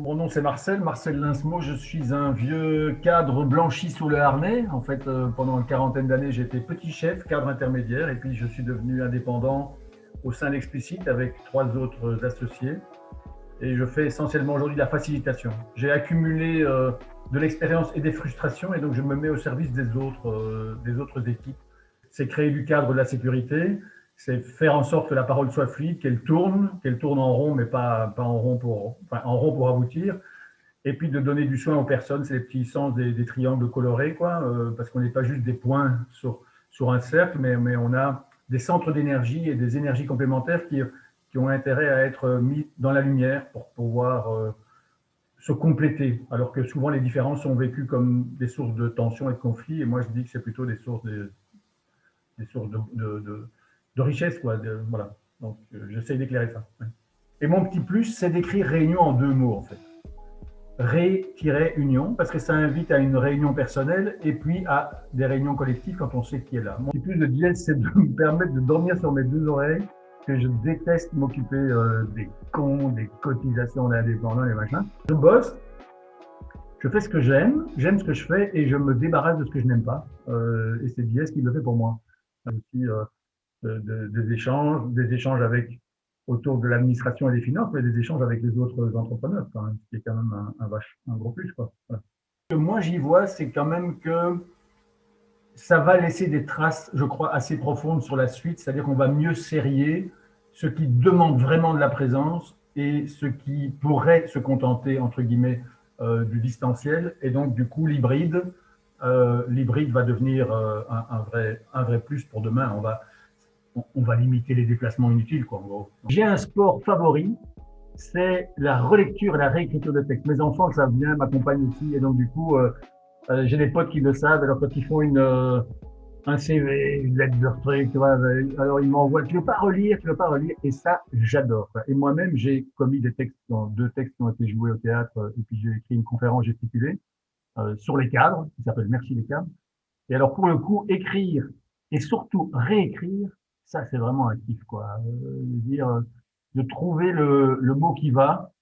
Mon nom c'est Marcel, Marcel Linsmo. Je suis un vieux cadre blanchi sous le harnais. En fait, pendant une quarantaine d'années, j'étais petit chef, cadre intermédiaire, et puis je suis devenu indépendant au sein d'Explicit avec 3 autres associés. Et je fais essentiellement aujourd'hui de la facilitation. J'ai accumulé de l'expérience et des frustrations, et donc je me mets au service des autres équipes. C'est créer du cadre de la sécurité, c'est faire en sorte que la parole soit fluide, qu'elle tourne en rond, mais pas en rond enfin, en rond pour aboutir. Et puis de donner du soin aux personnes, c'est les petits sens des triangles colorés, quoi, parce qu'on n'est pas juste des points sur un cercle, mais on a des centres d'énergie et des énergies complémentaires qui ont intérêt à être mis dans la lumière pour pouvoir se compléter, alors que souvent les différences sont vécues comme des sources de tension et de conflit, et moi je dis que c'est plutôt des sources de richesse, quoi. Voilà. Donc j'essaye d'éclairer ça. Ouais. Et mon petit plus, c'est d'écrire réunion en 2 mots, en fait. Ré-union, parce que ça invite à une réunion personnelle et puis à des réunions collectives quand on sait qui est là. Mon petit plus de dièse, c'est de me permettre de dormir sur mes 2 oreilles, que je déteste m'occuper des cons, des cotisations d'indépendants, les machins. Je bosse, je fais ce que j'aime ce que je fais et je me débarrasse de ce que je n'aime pas. Et c'est dièse qui le fait pour moi. Aussi, des échanges avec autour de l'administration et des finances, mais des échanges avec les autres entrepreneurs, quand même, ce qui est quand même un gros plus, quoi. Voilà. Ce que moi j'y vois, c'est quand même que ça va laisser des traces, je crois, assez profondes sur la suite, c'est-à-dire qu'on va mieux serrer ce qui demande vraiment de la présence et ce qui pourrait se contenter, entre guillemets, du distanciel. Et donc, du coup, l'hybride va devenir un vrai plus pour demain. On va limiter les déplacements inutiles, quoi, en gros. J'ai un sport favori, c'est la relecture et la réécriture de textes. Mes enfants le savent bien, ma compagne aussi, et donc du coup, j'ai des potes qui le savent. Alors quand ils font un CV, une lettre de truc, tu vois, alors ils m'envoient, tu veux pas relire, et ça, j'adore. Et moi-même, j'ai commis 2 textes qui ont été joués au théâtre, et puis j'ai écrit une conférence gesticulée sur les cadres, qui s'appelle Merci les cadres. Et alors, pour le coup, écrire et surtout réécrire, ça, c'est vraiment un kiff, quoi. Dire, de trouver le mot qui va,